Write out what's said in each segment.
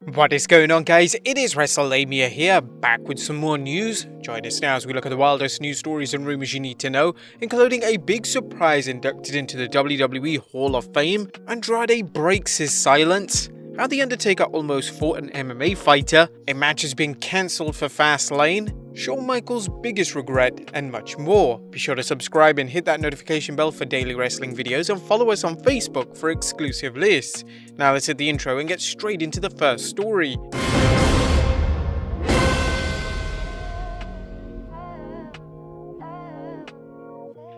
What is going on, guys? It is Wrestlelamia here, back with some more news. Join us now as we look at the wildest news stories and rumors you need to know, including a big surprise inducted into the WWE Hall of Fame, Andrade breaks his silence, how the Undertaker almost fought an MMA fighter, a match has been cancelled for Fastlane, Shawn Michaels' biggest regret, and much more. Be sure to subscribe and hit that notification bell for daily wrestling videos, and follow us on Facebook for exclusive lists. Now let's hit the intro and get straight into the first story.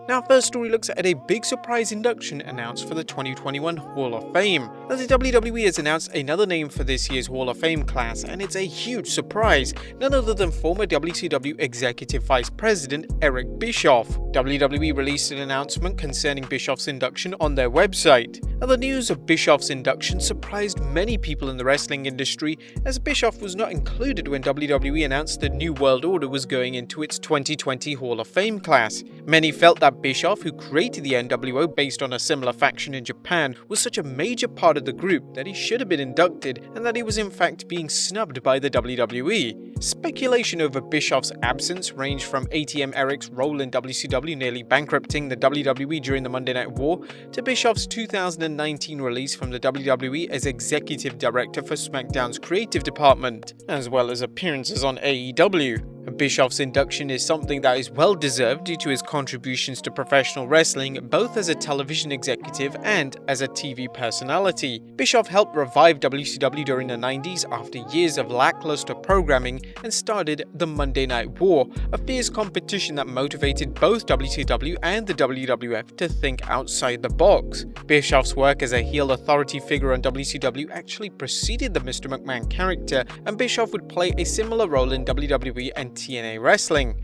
Now, first story looks at a big surprise induction announced for the 2021 Hall of Fame. Now, the WWE has announced another name for this year's Hall of Fame class, and it's a huge surprise. None other than former WCW Executive Vice President Eric Bischoff. WWE released an announcement concerning Bischoff's induction on their website. Now, the news of Bischoff's induction surprised many people in the wrestling industry, as Bischoff was not included when WWE announced the New World Order was going into its 2020 Hall of Fame class. Many felt that Bischoff, who created the NWO based on a similar faction in Japan, was such a major part of the group that he should have been inducted, and that he was in fact being snubbed by the WWE. Speculation over Bischoff's absence ranged from ATM Eric's role in WCW nearly bankrupting the WWE during the Monday Night War, to Bischoff's 2019 release from the WWE as Executive Director for SmackDown's creative department, as well as appearances on AEW. Bischoff's induction is something that is well deserved due to his contributions to professional wrestling, both as a television executive and as a TV personality. Bischoff helped revive WCW during the 90s after years of lackluster programming, and started the Monday Night War, a fierce competition that motivated both WCW and the WWF to think outside the box. Bischoff's work as a heel authority figure on WCW actually preceded the Mr. McMahon character, and Bischoff would play a similar role in WWE and TNA wrestling.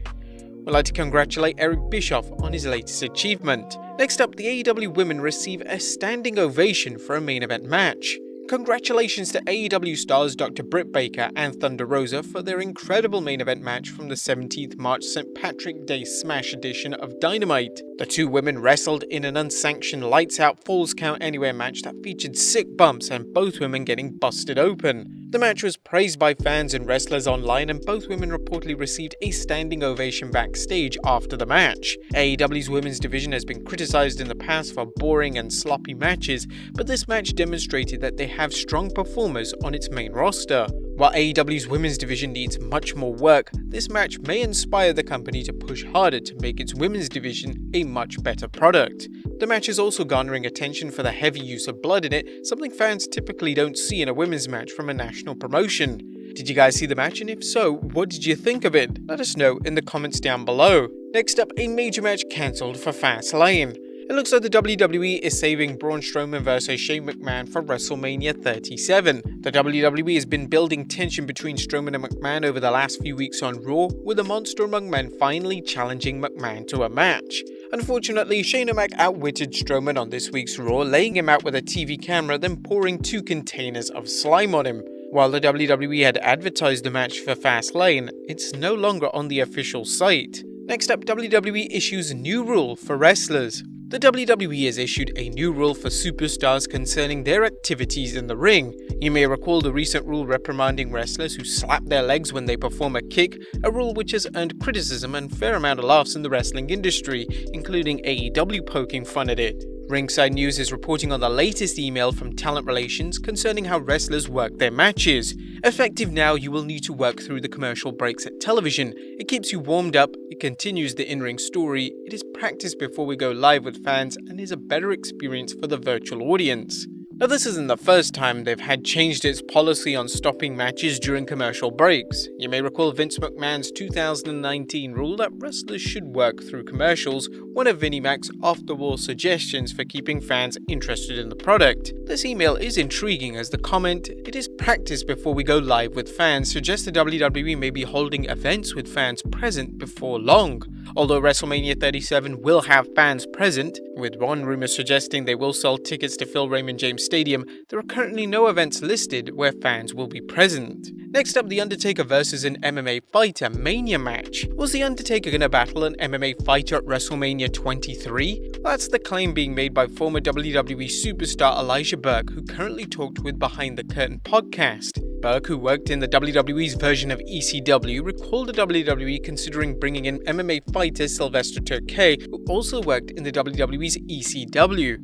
We'd like to congratulate Eric Bischoff on his latest achievement. Next up, the AEW women receive a standing ovation for a main event match. Congratulations to AEW stars Dr. Britt Baker and Thunder Rosa for their incredible main event match from the 17th March St. Patrick Day Smash edition of Dynamite. The two women wrestled in an unsanctioned Lights Out Falls Count Anywhere match that featured sick bumps and both women getting busted open. The match was praised by fans and wrestlers online, and both women reportedly received a standing ovation backstage after the match. AEW's women's division has been criticized in the past for boring and sloppy matches, but this match demonstrated that they have strong performers on its main roster. While AEW's women's division needs much more work, this match may inspire the company to push harder to make its women's division a much better product. The match is also garnering attention for the heavy use of blood in it, something fans typically don't see in a women's match from a national promotion. Did you guys see the match, and if so, what did you think of it? Let us know in the comments down below. Next up, a major match cancelled for Fastlane. It looks like the WWE is saving Braun Strowman vs Shane McMahon for WrestleMania 37. The WWE has been building tension between Strowman and McMahon over the last few weeks on Raw, with the monster among men finally challenging McMahon to a match. Unfortunately, Shane O'Mac outwitted Strowman on this week's Raw, laying him out with a TV camera, then pouring 2 containers of slime on him. While the WWE had advertised the match for Fastlane, it's no longer on the official site. Next up, WWE issues a new rule for wrestlers. The WWE has issued a new rule for superstars concerning their activities in the ring. You may recall the recent rule reprimanding wrestlers who slap their legs when they perform a kick, a rule which has earned criticism and a fair amount of laughs in the wrestling industry, including AEW poking fun at it. Ringside News is reporting on the latest email from Talent Relations concerning how wrestlers work their matches. Effective now, you will need to work through the commercial breaks at television. It keeps you warmed up, it continues the in-ring story, it is practiced before we go live with fans, and is a better experience for the virtual audience. Now, this isn't the first time they've had changed its policy on stopping matches during commercial breaks. You may recall Vince McMahon's 2019 rule that wrestlers should work through commercials, one of Vinnie Mac's off-the-wall suggestions for keeping fans interested in the product. This email is intriguing, as the comment, "It is practice before we go live with fans," suggests the WWE may be holding events with fans present before long. Although WrestleMania 37 will have fans present, with one rumor suggesting they will sell tickets to fill Raymond James Stadium, there are currently no events listed where fans will be present. Next up, The Undertaker versus an MMA fighter Mania match. Was The Undertaker gonna battle an MMA fighter at WrestleMania 23? Well, that's the claim being made by former WWE superstar Elijah Burke, who currently talked with Behind the Curtain podcast. Burke, who worked in the WWE's version of ECW, recalled the WWE considering bringing in MMA fighter Sylvester Terkay, who also worked in the WWE's ECW.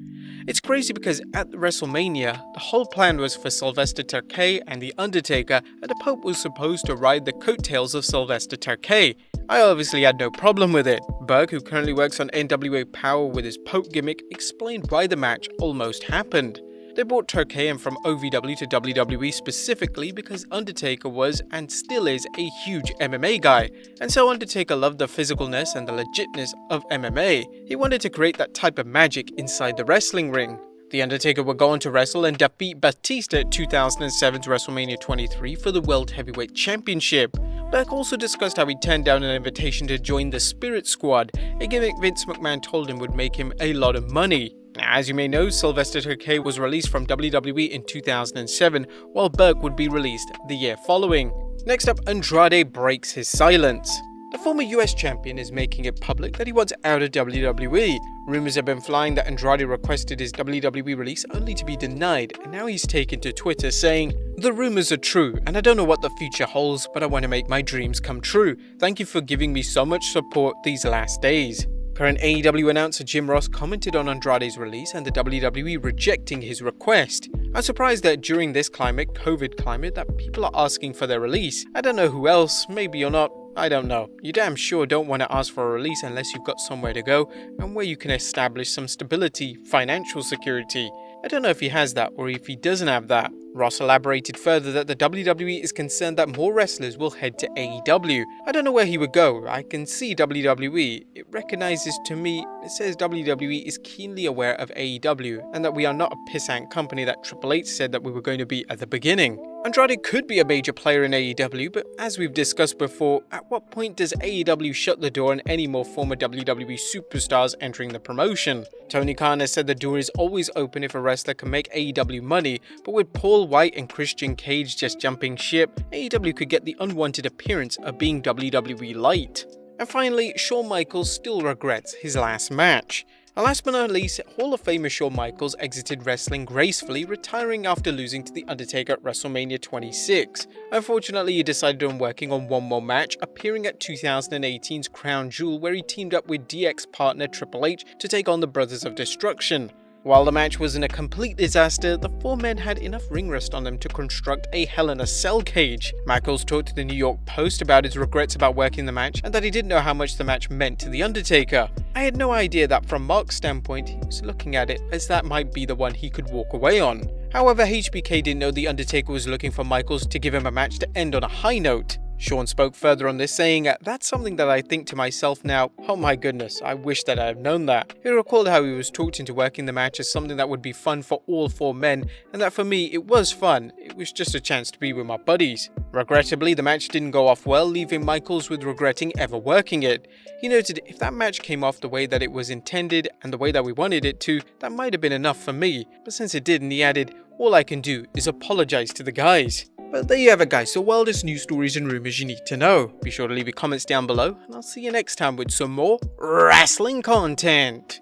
It's crazy because at WrestleMania, the whole plan was for Sylvester Terkay and The Undertaker, and the Pope was supposed to ride the coattails of Sylvester Terkay. I obviously had no problem with it. Burke, who currently works on NWA Power with his Pope gimmick, explained why the match almost happened. They brought Terkay in from OVW to WWE specifically because Undertaker was and still is a huge MMA guy, and so Undertaker loved the physicalness and the legitness of MMA. He wanted to create that type of magic inside the wrestling ring. The Undertaker would go on to wrestle and defeat Batista at 2007's WrestleMania 23 for the World Heavyweight Championship. Burke also discussed how he turned down an invitation to join the Spirit Squad, a gimmick Vince McMahon told him would make him a lot of money. Now, as you may know, Sylvester Terkay was released from WWE in 2007, while Burke would be released the year following. Next up, Andrade breaks his silence. The former US champion is making it public that he wants out of WWE. Rumors have been flying that Andrade requested his WWE release only to be denied, and now he's taken to Twitter saying, "The rumors are true, and I don't know what the future holds, but I want to make my dreams come true. Thank you for giving me so much support these last days." Current AEW announcer Jim Ross commented on Andrade's release and the WWE rejecting his request. I'm surprised that during this COVID climate, that people are asking for their release. I don't know who else, maybe you're not, I don't know. You damn sure don't want to ask for a release unless you've got somewhere to go and where you can establish some stability, financial security. I don't know if he has that or if he doesn't have that. Ross elaborated further that the WWE is concerned that more wrestlers will head to AEW. I don't know where he would go. I can see WWE. It recognizes to me, it says WWE is keenly aware of AEW and that we are not a pissant company that Triple H said that we were going to be at the beginning. Andrade could be a major player in AEW, but as we've discussed before, at what point does AEW shut the door on any more former WWE superstars entering the promotion? Tony Khan has said the door is always open if a wrestler can make AEW money, but with Paul White and Christian Cage just jumping ship, AEW could get the unwanted appearance of being WWE light. And finally, Shawn Michaels still regrets his last match. And last but not least, Hall of Famer Shawn Michaels exited wrestling gracefully, retiring after losing to The Undertaker at WrestleMania 26. Unfortunately, he decided on working on one more match, appearing at 2018's Crown Jewel, where he teamed up with DX partner Triple H to take on the Brothers of Destruction. While the match wasn't a complete disaster, the four men had enough ring rust on them to construct a Hell in a Cell cage. Michaels talked to the New York Post about his regrets about working the match and that he didn't know how much the match meant to The Undertaker. I had no idea that from Mark's standpoint, he was looking at it as that might be the one he could walk away on. However, HBK didn't know The Undertaker was looking for Michaels to give him a match to end on a high note. Shawn spoke further on this, saying, "That's something that I think to myself now, oh my goodness, I wish that I had known that." He recalled how he was talked into working the match as something that would be fun for all four men, and that for me, it was fun. It was just a chance to be with my buddies. Regrettably, the match didn't go off well, leaving Michaels with regretting ever working it. He noted, "If that match came off the way that it was intended and the way that we wanted it to, that might have been enough for me. But since it didn't," he added, "all I can do is apologize to the guys." But there you have it, guys, so wildest news stories and rumors you need to know. Be sure to leave your comments down below, and I'll see you next time with some more wrestling content.